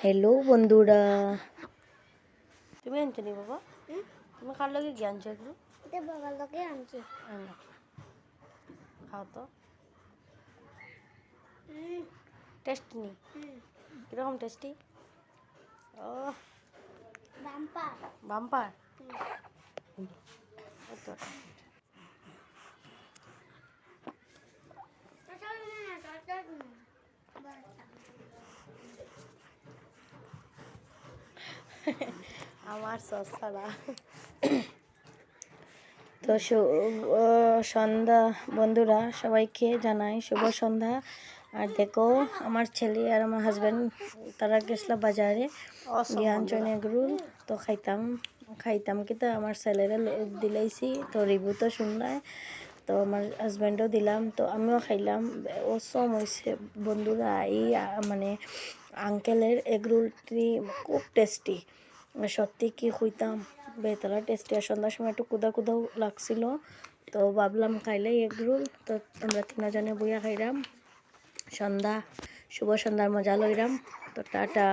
Hello বন্ধুরা, তুমি আনছো নি বাবা? তুমি কার লগে কি আনছো এগুলো? এটা বাবার লগে আনছি। খাও তো, টেস্ট নি কিরকম টেস্টি? ও বাম্পার বাম্পার। আমার সস্তারা তো সন্ধ্যা বন্ধুরা, সবাইকে জানাই শুভ সন্ধ্যা। আর দেখো, আমার ছেলে আর আমার হাজব্যান্ড তারা গেছিল বাজারে গিয়ে আনছেন এগরোল। তো খাইতাম কিন্তু আমার ছেলেরা দিলাইছি, তো রিভিউ তো শুনলাই, তো আমার হাজব্যান্ডও দিলাম, তো আমিও খাইলাম। অসম হয়েছে বন্ধুরা, এই মানে আঙ্কেলের এগরোলটি খুব টেস্টি, সত্যি কি কইতাম, বেতলা টেস্টি। আর সন্ধ্যার সময় একটু কুদা কুদাও লাগছিল, তো ভাবলাম খাইলে এগরোল, তো আমরা তিনজনে বইয়া খাইলাম। শুভ সন্ধ্যার মজা লইলাম। তো টাটা।